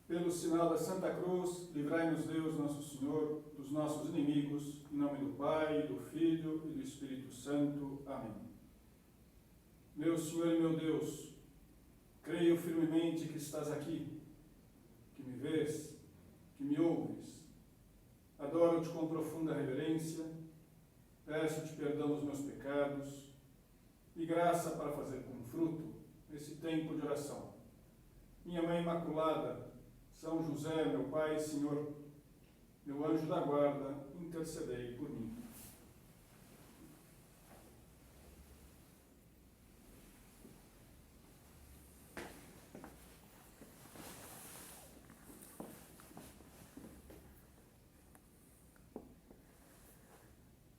Pelo sinal da Santa Cruz, livrai-nos Deus, nosso Senhor, dos nossos inimigos, em nome do Pai, do Filho e do Espírito Santo. Amém. Meu Senhor e meu Deus, creio firmemente que estás aqui, que me vês, que me ouves. Adoro-te com profunda reverência, peço-te perdão dos meus pecados e graça para fazer com fruto esse tempo de oração. Minha Mãe Imaculada, São José, meu Pai e Senhor, meu anjo da guarda, intercedei por mim.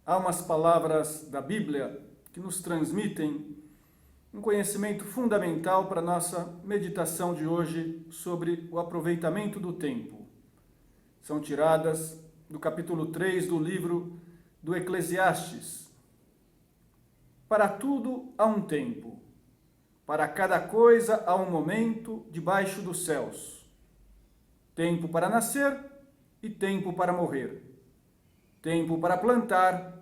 Há umas palavras da Bíblia que nos transmitem um conhecimento fundamental para a nossa meditação de hoje sobre o aproveitamento do tempo. São tiradas do capítulo 3 do livro do Eclesiastes. Para tudo há um tempo, para cada coisa há um momento debaixo dos céus. Tempo para nascer e tempo para morrer. Tempo para plantar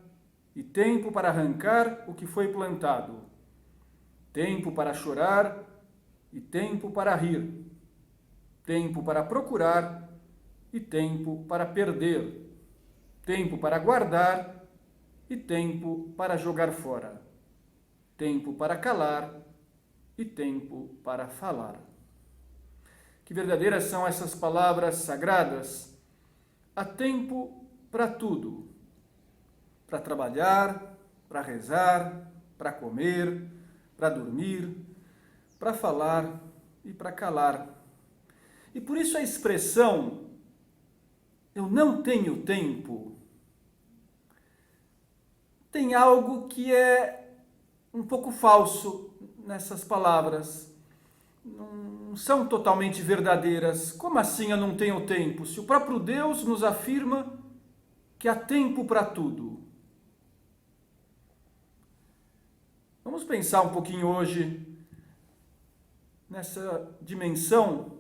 e tempo para arrancar o que foi plantado. Tempo para chorar e tempo para rir. Tempo para procurar e tempo para perder. Tempo para guardar e tempo para jogar fora. Tempo para calar e tempo para falar. Que verdadeiras são essas palavras sagradas? Há tempo para tudo. Para trabalhar, para rezar, para comer, para dormir, para falar e para calar. E por isso a expressão "eu não tenho tempo" tem algo que é um pouco falso nessas palavras. Não são totalmente verdadeiras. Como assim eu não tenho tempo? Se o próprio Deus nos afirma que há tempo para tudo. Vamos pensar um pouquinho hoje nessa dimensão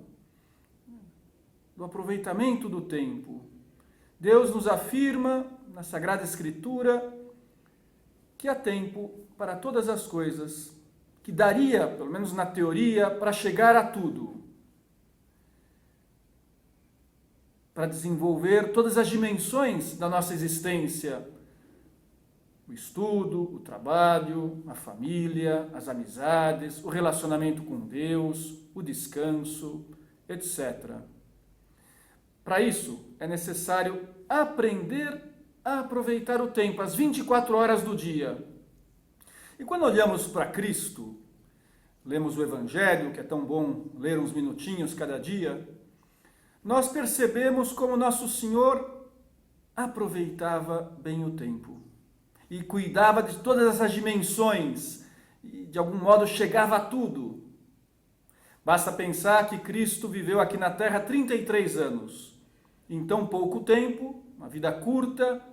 do aproveitamento do tempo. Deus nos afirma na Sagrada Escritura que há tempo para todas as coisas, que daria, pelo menos na teoria, para chegar a tudo. Para desenvolver todas as dimensões da nossa existência. O estudo, o trabalho, a família, as amizades, o relacionamento com Deus, o descanso, etc. Para isso, é necessário aprender a aproveitar o tempo, as 24 horas do dia. E quando olhamos para Cristo, lemos o Evangelho, que é tão bom ler uns minutinhos cada dia, nós percebemos como Nosso Senhor aproveitava bem o tempo. E cuidava de todas essas dimensões, e de algum modo chegava a tudo. Basta pensar que Cristo viveu aqui na Terra 33 anos. Em tão pouco tempo, uma vida curta,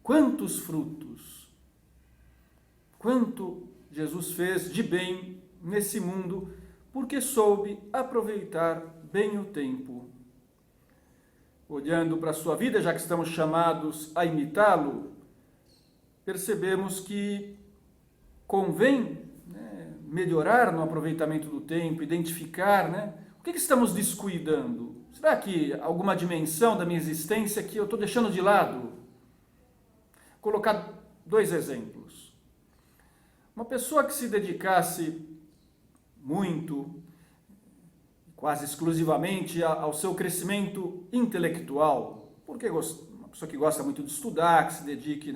quantos frutos! Quanto Jesus fez de bem nesse mundo, porque soube aproveitar bem o tempo. Olhando para a sua vida, já que estamos chamados a imitá-lo, percebemos que convém melhorar no aproveitamento do tempo, identificar o que estamos descuidando. Será que alguma dimensão da minha existência que eu estou deixando de lado? Vou colocar 2 exemplos. Uma pessoa que se dedicasse muito, quase exclusivamente, ao seu crescimento intelectual, porque uma pessoa que gosta muito de estudar, que se dedique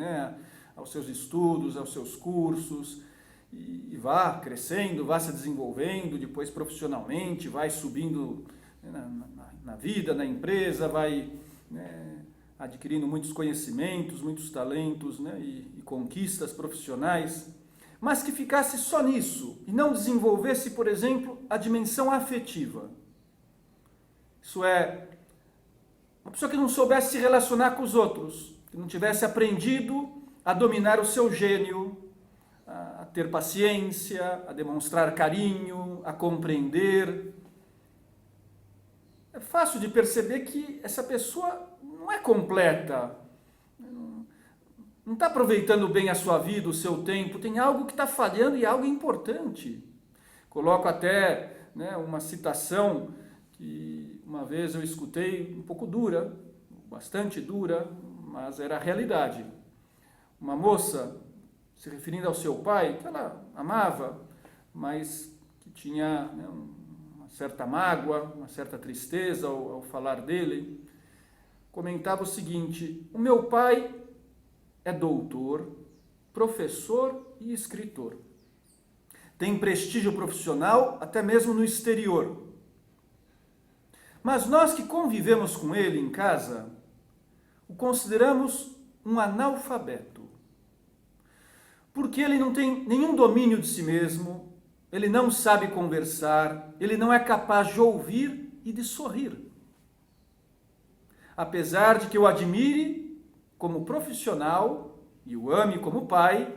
aos seus estudos, aos seus cursos, e vá crescendo, vá se desenvolvendo, depois profissionalmente, vai subindo na vida, na empresa, vai adquirindo muitos conhecimentos, muitos talentos e conquistas profissionais, mas que ficasse só nisso e não desenvolvesse, por exemplo, a dimensão afetiva. Isso é, uma pessoa que não soubesse se relacionar com os outros, que não tivesse aprendido a dominar o seu gênio, a ter paciência, a demonstrar carinho, a compreender. é fácil de perceber que essa pessoa não é completa, não está aproveitando bem a sua vida, o seu tempo, tem algo que está falhando e algo importante. Coloco até, né, uma citação que uma vez eu escutei, um pouco dura, bastante dura, mas era a realidade. Uma moça, se referindo ao seu pai, que ela amava, mas que tinha, né, uma certa mágoa, uma certa tristeza ao falar dele, comentava o seguinte: o meu pai é doutor, professor e escritor. Tem prestígio profissional até mesmo no exterior. Mas nós que convivemos com ele em casa, o consideramos um analfabeto. Porque ele não tem nenhum domínio de si mesmo, ele não sabe conversar, ele não é capaz de ouvir e de sorrir. Apesar de que eu admire como profissional e o ame como pai,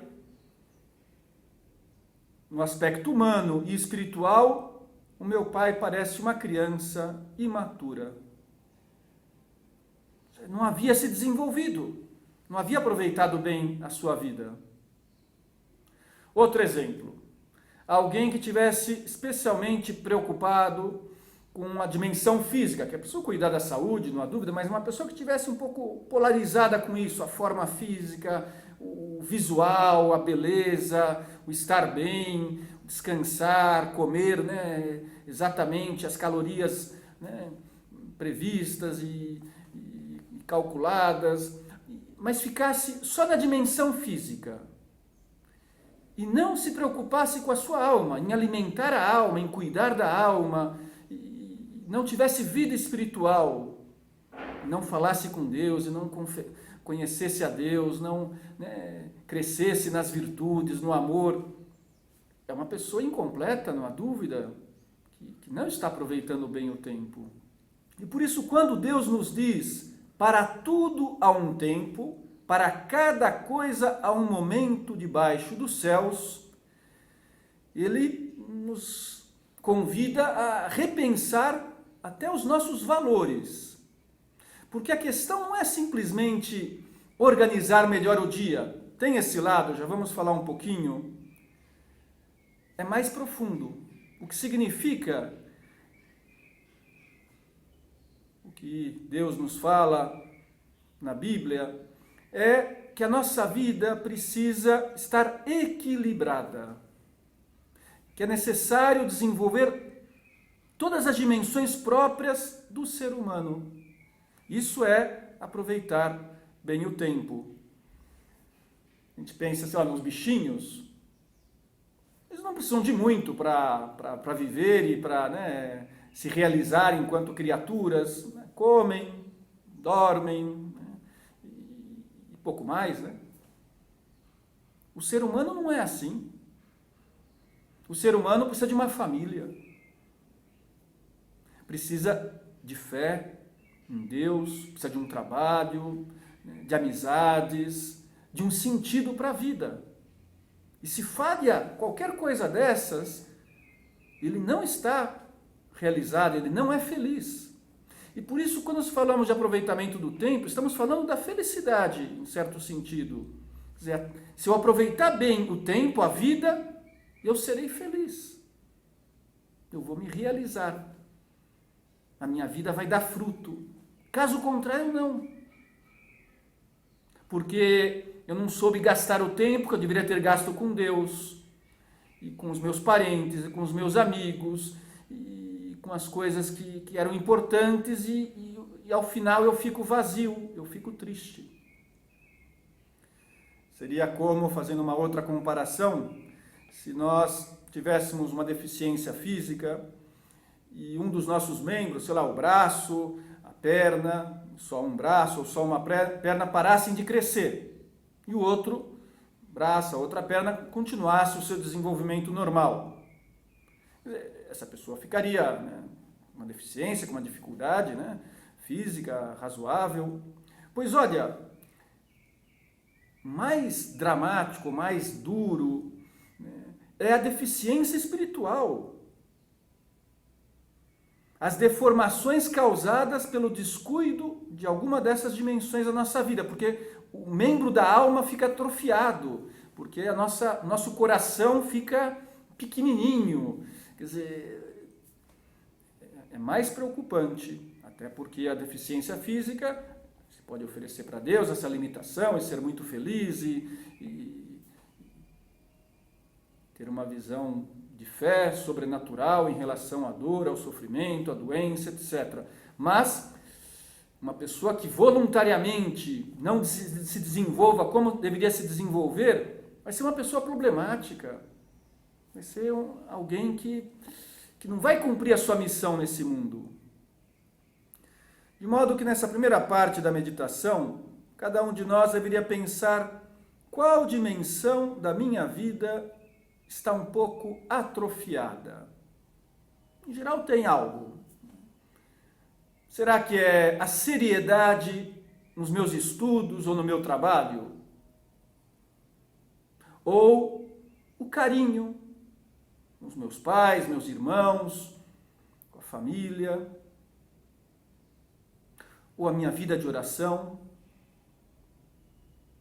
no aspecto humano e espiritual, o meu pai parece uma criança imatura. Não havia se desenvolvido, não havia aproveitado bem a sua vida. Outro exemplo, alguém que tivesse especialmente preocupado com a dimensão física, que a pessoa cuidar da saúde, não há dúvida, mas uma pessoa que tivesse um pouco polarizada com isso, a forma física, o visual, a beleza, o estar bem, descansar, comer, né, exatamente as calorias, né, previstas e calculadas, mas ficasse só na dimensão física e não se preocupasse com a sua alma, em alimentar a alma, em cuidar da alma, não tivesse vida espiritual, não falasse com Deus e não conhecesse a Deus, não, né, crescesse nas virtudes, no amor, é uma pessoa incompleta, não há dúvida, que não está aproveitando bem o tempo. E por isso, quando Deus nos diz, para tudo há um tempo, para cada coisa há um momento debaixo dos céus, Ele nos convida a repensar até os nossos valores. Porque a questão não é simplesmente organizar melhor o dia. Tem esse lado, já vamos falar um pouquinho. É mais profundo. O que significa, o que Deus nos fala na Bíblia, é que a nossa vida precisa estar equilibrada. Que é necessário desenvolver todas as dimensões próprias do ser humano. Isso é aproveitar bem o tempo. A gente pensa, sei lá, nos bichinhos. Eles não precisam de muito para viver e para, né, se realizar enquanto criaturas. Né? Comem, dormem, né? E pouco mais, né? O ser humano não é assim. O ser humano precisa de uma família. Precisa de fé em Deus, precisa de um trabalho, de amizades, de um sentido para a vida. E se falha qualquer coisa dessas, ele não está realizado, ele não é feliz. E por isso, quando nós falamos de aproveitamento do tempo, estamos falando da felicidade, em certo sentido. Quer dizer, se eu aproveitar bem o tempo, a vida, eu serei feliz. Eu vou me realizar. A minha vida vai dar fruto. Caso contrário, não. Porque eu não soube gastar o tempo que eu deveria ter gasto com Deus, e com os meus parentes, e com os meus amigos, e com as coisas que eram importantes, e ao final eu fico vazio, eu fico triste. Seria como, fazendo uma outra comparação, se nós tivéssemos uma deficiência física e um dos nossos membros, sei lá, o braço, a perna, só um braço ou só uma perna parassem de crescer e o outro braço, a outra perna continuasse o seu desenvolvimento normal. Essa pessoa ficaria, né, com uma deficiência, com uma dificuldade, né, física razoável. Pois olha, mais dramático, mais duro, né, é a deficiência espiritual. as deformações causadas pelo descuido de alguma dessas dimensões da nossa vida, porque o membro da alma fica atrofiado, porque nosso coração fica pequenininho. Quer dizer, é mais preocupante, até porque a deficiência física se pode oferecer para Deus essa limitação e ser muito feliz e ter uma visão de fé sobrenatural em relação à dor, ao sofrimento, à doença, etc. Mas uma pessoa que voluntariamente não se desenvolva como deveria se desenvolver, vai ser uma pessoa problemática. Vai ser alguém que não vai cumprir a sua missão nesse mundo. De modo que nessa primeira parte da meditação, cada um de nós deveria pensar qual dimensão da minha vida está um pouco atrofiada. Em geral tem algo. Será que é a seriedade nos meus estudos ou no meu trabalho? Ou o carinho com os meus pais, meus irmãos, com a família? Ou a minha vida de oração?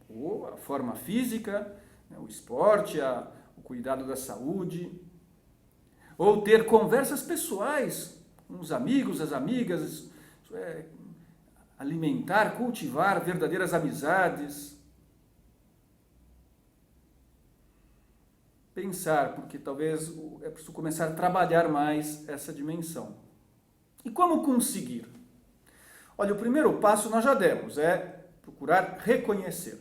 Ou a forma física, o esporte, o cuidado da saúde? Ou ter conversas pessoais com os amigos, as amigas, alimentar, cultivar verdadeiras amizades. Pensar, porque talvez é preciso começar a trabalhar mais essa dimensão. E como conseguir? Olha, o primeiro passo nós já demos, é procurar reconhecer.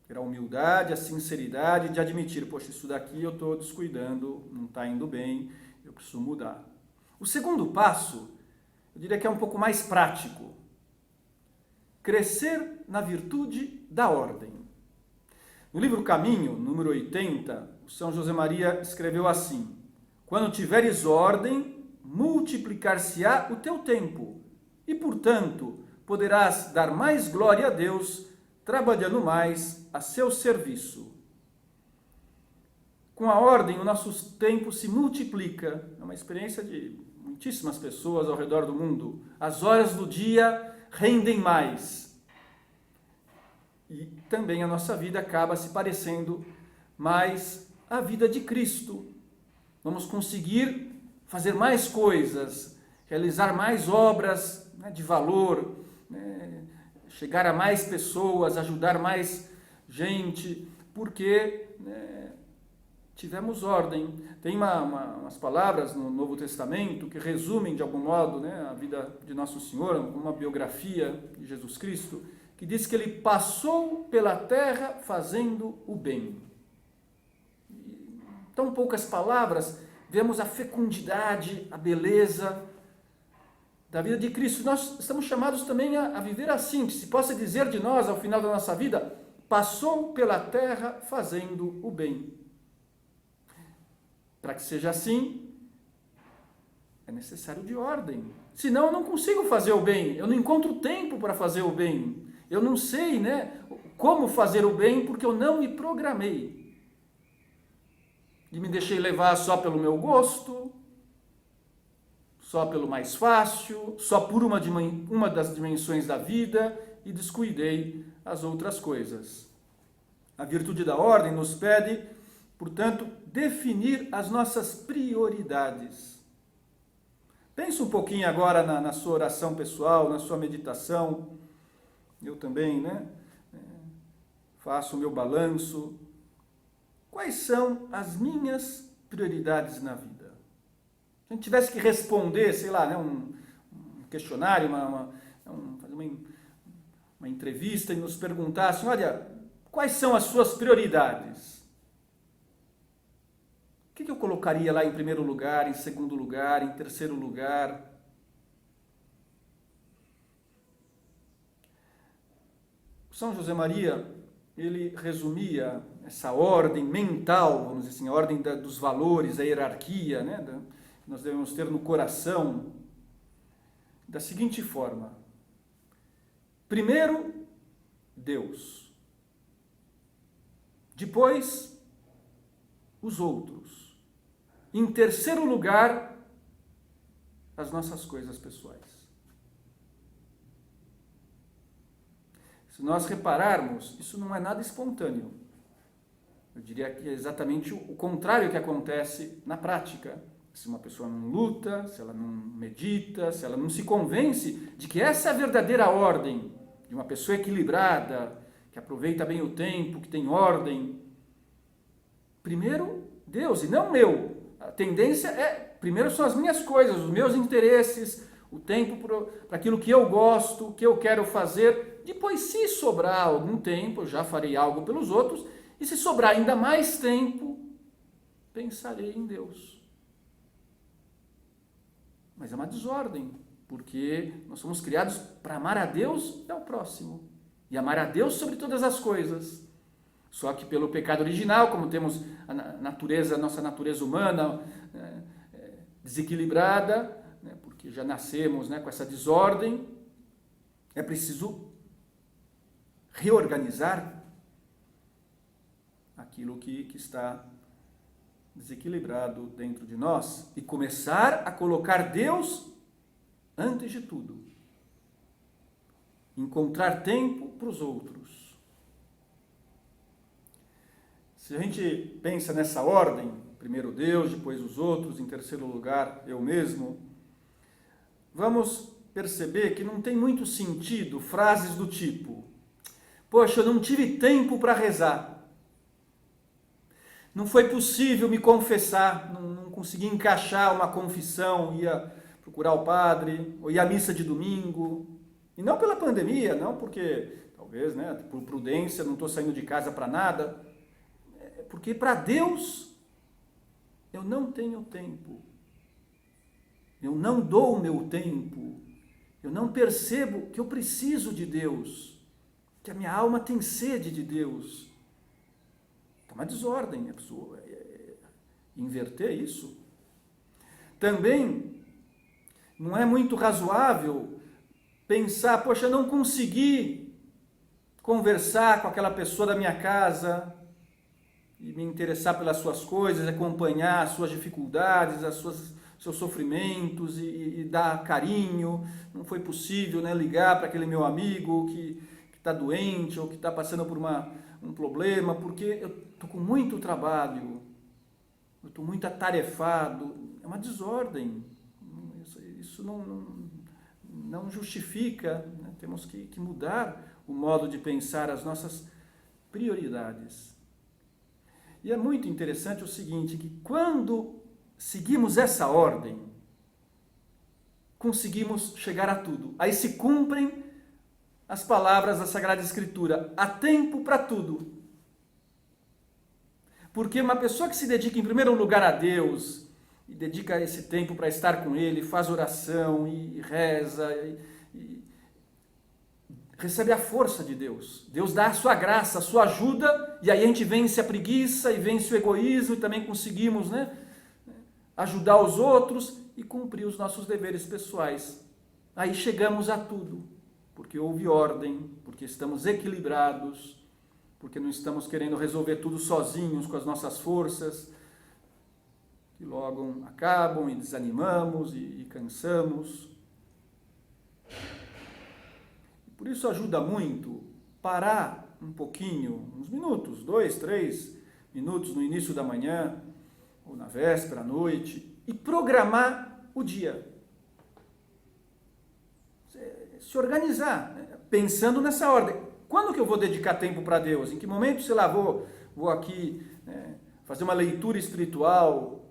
Ter a humildade, a sinceridade de admitir, poxa, isso daqui eu estou descuidando, não está indo bem, eu preciso mudar. O segundo passo, eu diria que é um pouco mais prático. Crescer na virtude da ordem. No livro Caminho, número 80, o São José Maria escreveu assim: quando tiveres ordem, multiplicar-se-á o teu tempo, e, portanto, poderás dar mais glória a Deus, trabalhando mais a seu serviço. Com a ordem, o nosso tempo se multiplica. É uma experiência de muitíssimas pessoas ao redor do mundo. As horas do dia rendem mais. E também a nossa vida acaba se parecendo mais à vida de Cristo. Vamos conseguir fazer mais coisas, realizar mais obras de valor, chegar a mais pessoas, ajudar mais gente, porque tivemos ordem. Tem umas palavras no Novo Testamento que resumem, de algum modo, a vida de Nosso Senhor, uma biografia de Jesus Cristo, que diz que ele passou pela terra fazendo o bem. Em tão poucas palavras, vemos a fecundidade, a beleza da vida de Cristo. Nós estamos chamados também a viver assim, que se possa dizer de nós, ao final da nossa vida, passou pela terra fazendo o bem. Para que seja assim, é necessário de ordem. Senão eu não consigo fazer o bem, eu não encontro tempo para fazer o bem. Eu não sei, como fazer o bem, porque eu não me programei. E me deixei levar só pelo meu gosto, só pelo mais fácil, só por uma das dimensões da vida, e descuidei as outras coisas. A virtude da ordem nos pede, portanto, definir as nossas prioridades. Pense um pouquinho agora na sua oração pessoal, na sua meditação. Eu também, faço o meu balanço. Quais são as minhas prioridades na vida? Se a gente tivesse que responder, sei lá, um questionário, fazer uma entrevista e nos perguntasse, olha, quais são as suas prioridades? O que eu colocaria lá em primeiro lugar, em segundo lugar, em terceiro lugar? São José Maria, ele resumia essa ordem mental, vamos dizer assim, a ordem dos valores, a hierarquia, que nós devemos ter no coração, da seguinte forma: primeiro, Deus. Depois, os outros. Em terceiro lugar, as nossas coisas pessoais. Se nós repararmos, isso não é nada espontâneo. Eu diria que é exatamente o contrário que acontece na prática. Se uma pessoa não luta, se ela não medita, se ela não se convence de que essa é a verdadeira ordem de uma pessoa equilibrada, que aproveita bem o tempo, que tem ordem. Primeiro, Deus, e não meu. A tendência primeiro são as minhas coisas, os meus interesses, o tempo para aquilo que eu gosto, que eu quero fazer. Depois, se sobrar algum tempo, eu já farei algo pelos outros. E se sobrar ainda mais tempo, pensarei em Deus. Mas é uma desordem, porque nós somos criados para amar a Deus e ao próximo. E amar a Deus sobre todas as coisas. Só que pelo pecado original, como temos nossa natureza humana desequilibrada, porque já nascemos com essa desordem, é preciso reorganizar aquilo que está desequilibrado dentro de nós e começar a colocar Deus antes de tudo. Encontrar tempo para os outros. Se a gente pensa nessa ordem, primeiro Deus, depois os outros, em terceiro lugar eu mesmo, vamos perceber que não tem muito sentido frases do tipo: poxa, eu não tive tempo para rezar. Não foi possível me confessar, não consegui encaixar uma confissão, ia procurar o padre, ou ia à missa de domingo. E não pela pandemia, não porque, talvez, por prudência, não estou saindo de casa para nada. Porque para Deus, eu não tenho tempo. Eu não dou o meu tempo. Eu não percebo que eu preciso de Deus. Que a minha alma tem sede de Deus. É uma desordem, a pessoa inverter isso. Também não é muito razoável pensar, poxa, eu não consegui conversar com aquela pessoa da minha casa e me interessar pelas suas coisas, acompanhar as suas dificuldades, seus sofrimentos e dar carinho. Não foi possível ligar para aquele meu amigo que está doente ou que está passando por um problema, porque eu estou com muito trabalho, eu estou muito atarefado. É uma desordem. Isso não justifica. Temos que mudar o modo de pensar as nossas prioridades. E é muito interessante o seguinte, que quando seguimos essa ordem, conseguimos chegar a tudo. Aí se cumprem as palavras da Sagrada Escritura: há tempo para tudo. Porque uma pessoa que se dedica em primeiro lugar a Deus, e dedica esse tempo para estar com Ele, faz oração e reza, e recebe a força de Deus. Deus dá a sua graça, a sua ajuda, e aí a gente vence a preguiça, e vence o egoísmo, e também conseguimos ajudar os outros e cumprir os nossos deveres pessoais. Aí chegamos a tudo, porque houve ordem, porque estamos equilibrados, porque não estamos querendo resolver tudo sozinhos com as nossas forças, que logo acabam e desanimamos e cansamos. Por isso ajuda muito parar um pouquinho, uns minutos, 2, 3 minutos no início da manhã, ou na véspera, à noite, e programar o dia. Se organizar, pensando nessa ordem. Quando que eu vou dedicar tempo para Deus? Em que momento, sei lá, vou aqui fazer uma leitura espiritual,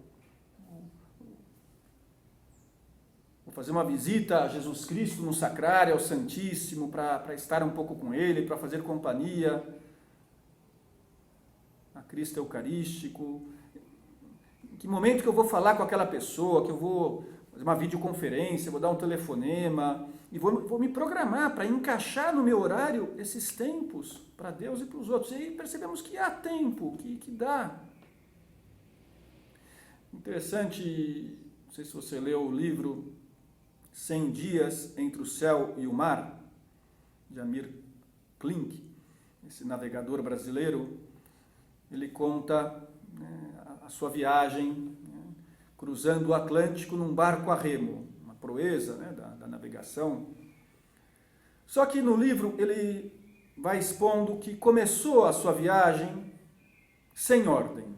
vou fazer uma visita a Jesus Cristo no sacrário, ao Santíssimo, para estar um pouco com Ele, para fazer companhia a Cristo Eucarístico. Em que momento que eu vou falar com aquela pessoa, que eu vou fazer uma videoconferência, vou dar um telefonema, e vou me programar para encaixar no meu horário esses tempos para Deus e para os outros. E aí percebemos que há tempo, que dá. Interessante, não sei se você leu o livro 100 Dias entre o Céu e o Mar, de Amir Klink, esse navegador brasileiro. Ele conta a sua viagem cruzando o Atlântico num barco a remo, proeza, né, da navegação. Só que no livro ele vai expondo que começou a sua viagem sem ordem,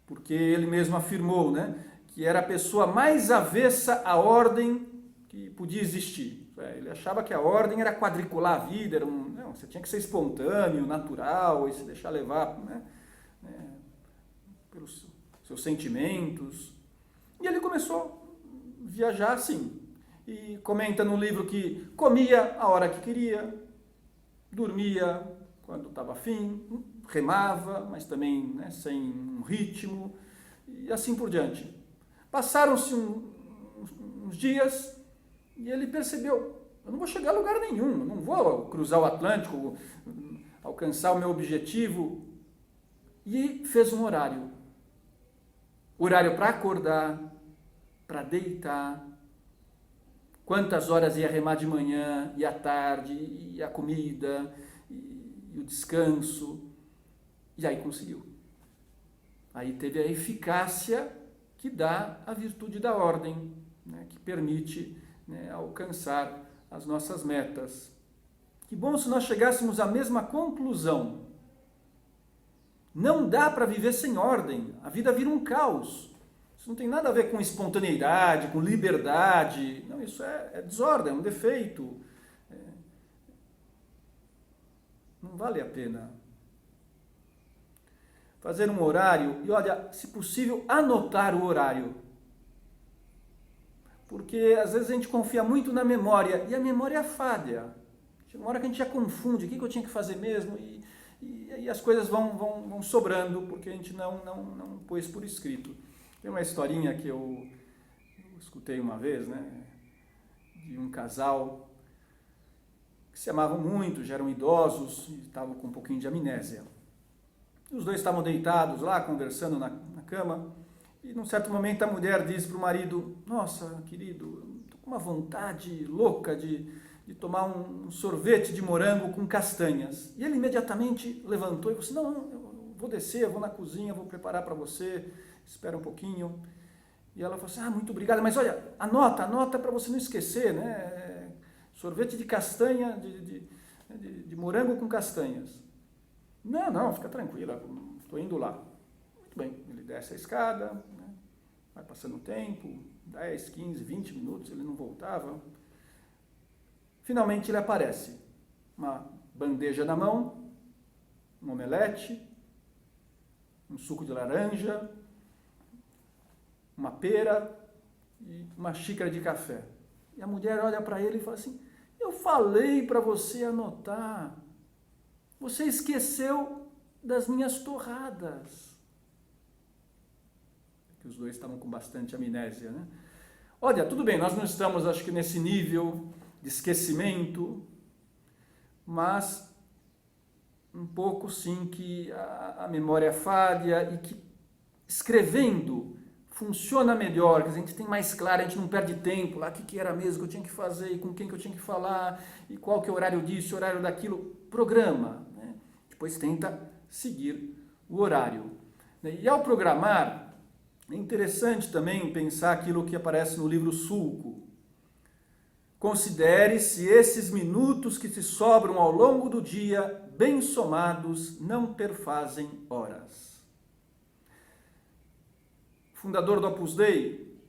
porque ele mesmo afirmou, né, que era a pessoa mais avessa à ordem que podia existir. Ele achava que a ordem era quadricular a vida, não, você tinha que ser espontâneo, natural, e se deixar levar, né, pelos seus sentimentos. E ele começou a viajar assim. E comenta no livro que comia a hora que queria, dormia quando estava afim, remava, mas também, né, sem um ritmo, e assim por diante. Passaram-se uns dias e ele percebeu, eu não vou chegar a lugar nenhum, eu não vou cruzar o Atlântico, alcançar o meu objetivo. E fez um horário. Horário para acordar, para deitar, quantas horas ia remar de manhã, e à tarde, e a comida, e o descanso. E aí conseguiu. Aí teve a eficácia que dá a virtude da ordem, né, que permite, né, alcançar as nossas metas. Que bom se nós chegássemos à mesma conclusão. Não dá para viver sem ordem, a vida vira um caos. Isso não tem nada a ver com espontaneidade, com liberdade. Não, isso é desordem, é um defeito. Não vale a pena. Fazer um horário e, olha, se possível, anotar o horário. Porque às vezes a gente confia muito na memória, e a memória é falha. Chega uma hora que a gente já confunde, o que eu tinha que fazer mesmo, e as coisas vão sobrando, porque a gente não pôs por escrito. Tem uma historinha que eu escutei uma vez, né, de um casal que se amavam muito, já eram idosos e estavam com um pouquinho de amnésia. E os dois estavam deitados lá, conversando na cama, e num certo momento a mulher diz para o marido, nossa, querido, estou com uma vontade louca de tomar um sorvete de morango com castanhas. E ele imediatamente levantou e falou assim, não, eu vou descer, eu vou na cozinha, vou preparar para você, espera um pouquinho. E ela falou assim, muito obrigada, mas olha, anota para você não esquecer, né? Sorvete de castanha, de morango com castanhas. Não, fica tranquila, estou indo lá. Muito bem, ele desce a escada, né? Vai passando o tempo, 10, 15, 20 minutos, ele não voltava. Finalmente ele aparece, uma bandeja na mão, um omelete, um suco de laranja, uma pera e uma xícara de café. E a mulher olha para ele e fala assim, eu falei para você anotar, você esqueceu das minhas torradas. Que os dois estavam com bastante amnésia, né? Olha, tudo bem, nós não estamos, acho que, nesse nível de esquecimento, mas um pouco sim que a memória falha e que escrevendo funciona melhor, que a gente tem mais claro, a gente não perde tempo lá, o que era mesmo que eu tinha que fazer, e com quem que eu tinha que falar, e qual que é o horário disso, o horário daquilo, programa, né? Depois tenta seguir o horário. E ao programar, é interessante também pensar aquilo que aparece no livro Sulco. Considere se esses minutos que te sobram ao longo do dia, bem somados, não perfazem horas. O fundador do Opus Dei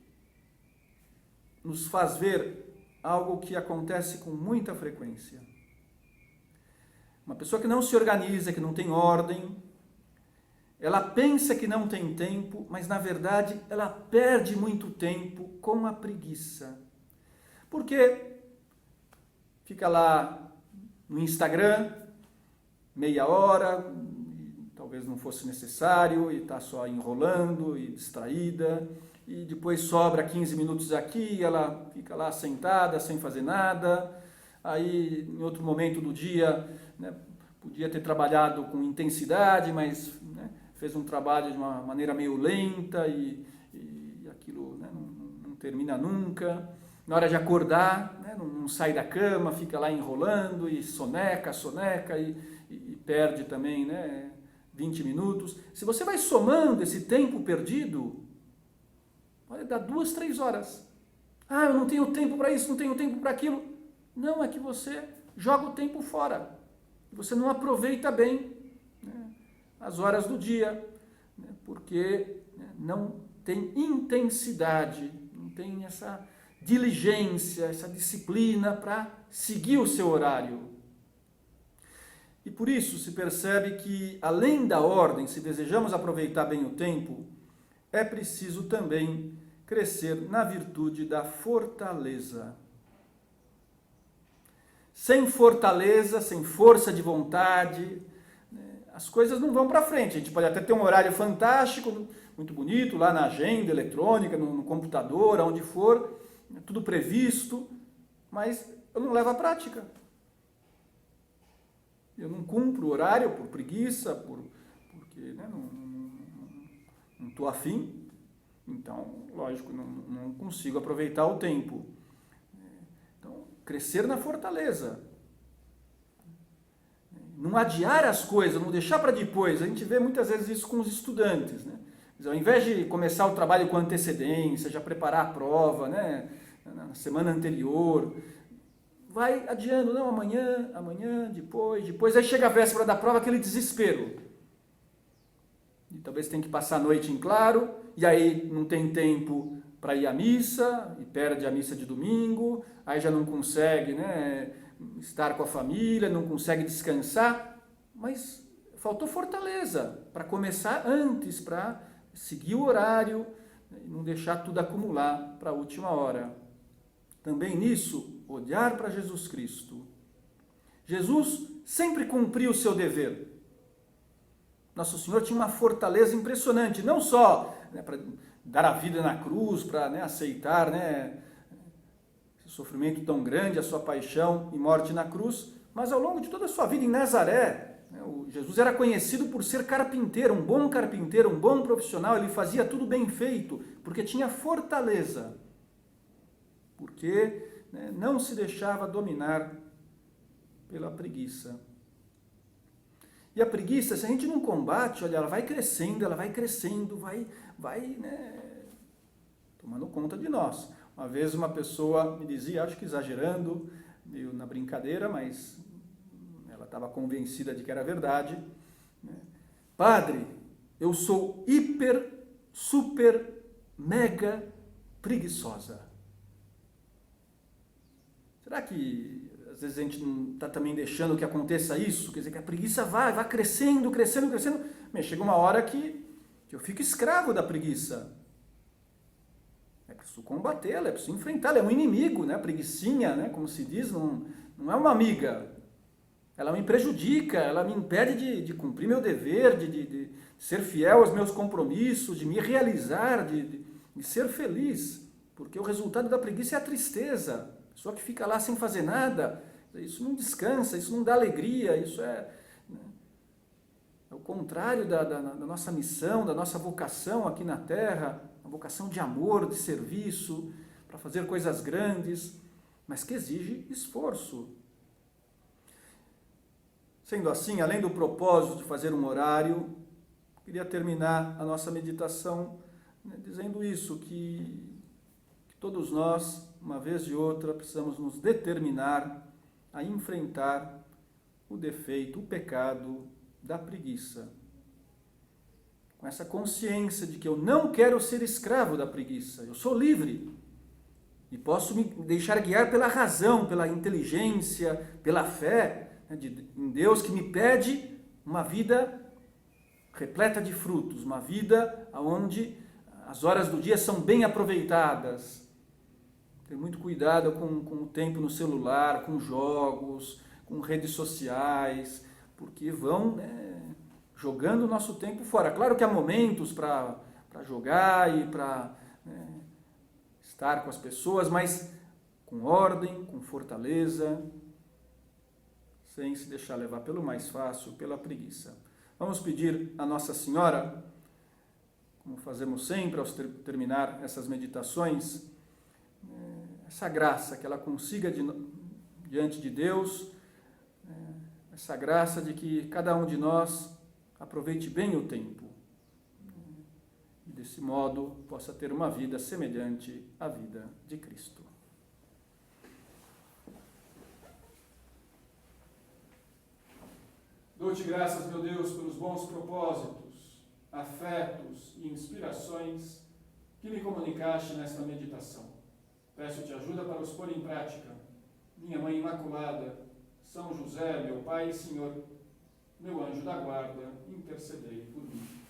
nos faz ver algo que acontece com muita frequência. Uma pessoa que não se organiza, que não tem ordem, ela pensa que não tem tempo, mas na verdade ela perde muito tempo com a preguiça. Porque fica lá no Instagram, meia hora, talvez não fosse necessário, e está só enrolando e distraída, e depois sobra 15 minutos aqui, ela fica lá sentada, sem fazer nada, aí em outro momento do dia, né, podia ter trabalhado com intensidade, mas, né, fez um trabalho de uma maneira meio lenta e aquilo, né, não termina nunca. Na hora de acordar, né, não sai da cama, fica lá enrolando e soneca e perde também, né, 20 minutos. Se você vai somando esse tempo perdido, olha, dá 2, 3 horas. Ah, eu não tenho tempo para isso, não tenho tempo para aquilo. Não, é que você joga o tempo fora. Você não aproveita bem, né, as horas do dia, né, porque, né, não tem intensidade, não tem essa diligência, essa disciplina para seguir o seu horário. E por isso se percebe que, além da ordem, se desejamos aproveitar bem o tempo, é preciso também crescer na virtude da fortaleza. Sem fortaleza, sem força de vontade, né, as coisas não vão para frente. A gente pode até ter um horário fantástico, muito bonito, lá na agenda eletrônica, no computador, aonde for, tudo previsto, mas eu não levo à prática. Eu não cumpro o horário por preguiça, porque, né, não estou afim. Então, lógico, não consigo aproveitar o tempo. Então, crescer na fortaleza. Não adiar as coisas, não deixar para depois. A gente vê muitas vezes isso com os estudantes, né? Ao invés de começar o trabalho com antecedência, já preparar a prova, né, na semana anterior, vai adiando, não, amanhã, depois, aí chega a véspera da prova, aquele desespero. E talvez tenha que passar a noite em claro, e aí não tem tempo para ir à missa, e perde a missa de domingo, aí já não consegue, né, estar com a família, não consegue descansar, mas faltou fortaleza para começar antes, para seguir o horário, não deixar tudo acumular para a última hora. Também nisso, olhar para Jesus Cristo. Jesus sempre cumpriu o seu dever. Nosso Senhor tinha uma fortaleza impressionante, não só, né, para dar a vida na cruz, para, né, aceitar, né, esse sofrimento tão grande, a sua paixão e morte na cruz, mas ao longo de toda a sua vida em Nazaré, né, Jesus era conhecido por ser carpinteiro, um bom profissional, ele fazia tudo bem feito, porque tinha fortaleza, porque, né, não se deixava dominar pela preguiça. E a preguiça, se a gente não combate, olha, ela vai crescendo, vai, né, tomando conta de nós. Uma vez uma pessoa me dizia, acho que exagerando, meio na brincadeira, mas ela estava convencida de que era verdade, né? Padre, eu sou hiper, super, mega preguiçosa. Será que às vezes a gente não está também deixando que aconteça isso? Quer dizer, que a preguiça vai crescendo. Mas chega uma hora que eu fico escravo da preguiça. É preciso combatê-la, é preciso enfrentá-la. É um inimigo, né? A preguicinha, né? Como se diz, não é uma amiga. Ela me prejudica, ela me impede de cumprir meu dever, de ser fiel aos meus compromissos, de me realizar, de ser feliz. Porque o resultado da preguiça é a tristeza. A pessoa que fica lá sem fazer nada, isso não descansa, isso não dá alegria, isso é o contrário da nossa missão, da nossa vocação aqui na Terra, uma vocação de amor, de serviço, para fazer coisas grandes, mas que exige esforço. Sendo assim, além do propósito de fazer um horário, queria terminar a nossa meditação, né, dizendo isso, que todos nós, uma vez e outra, precisamos nos determinar a enfrentar o defeito, o pecado da preguiça. Com essa consciência de que eu não quero ser escravo da preguiça, eu sou livre e posso me deixar guiar pela razão, pela inteligência, pela fé, né, em Deus, que me pede uma vida repleta de frutos, uma vida onde as horas do dia são bem aproveitadas. Ter muito cuidado com o tempo no celular, com jogos, com redes sociais, porque vão, né, jogando o nosso tempo fora. Claro que há momentos para jogar e para, né, estar com as pessoas, mas com ordem, com fortaleza, sem se deixar levar pelo mais fácil, pela preguiça. Vamos pedir a Nossa Senhora, como fazemos sempre ao terminar essas meditações, essa graça, que ela consiga diante de Deus, essa graça de que cada um de nós aproveite bem o tempo. E desse modo, possa ter uma vida semelhante à vida de Cristo. Dou-te graças, meu Deus, pelos bons propósitos, afetos e inspirações que me comunicaste nesta meditação. Peço-te ajuda para os pôr em prática. Minha Mãe Imaculada, São José, meu Pai e Senhor, meu anjo da guarda, intercedei por mim.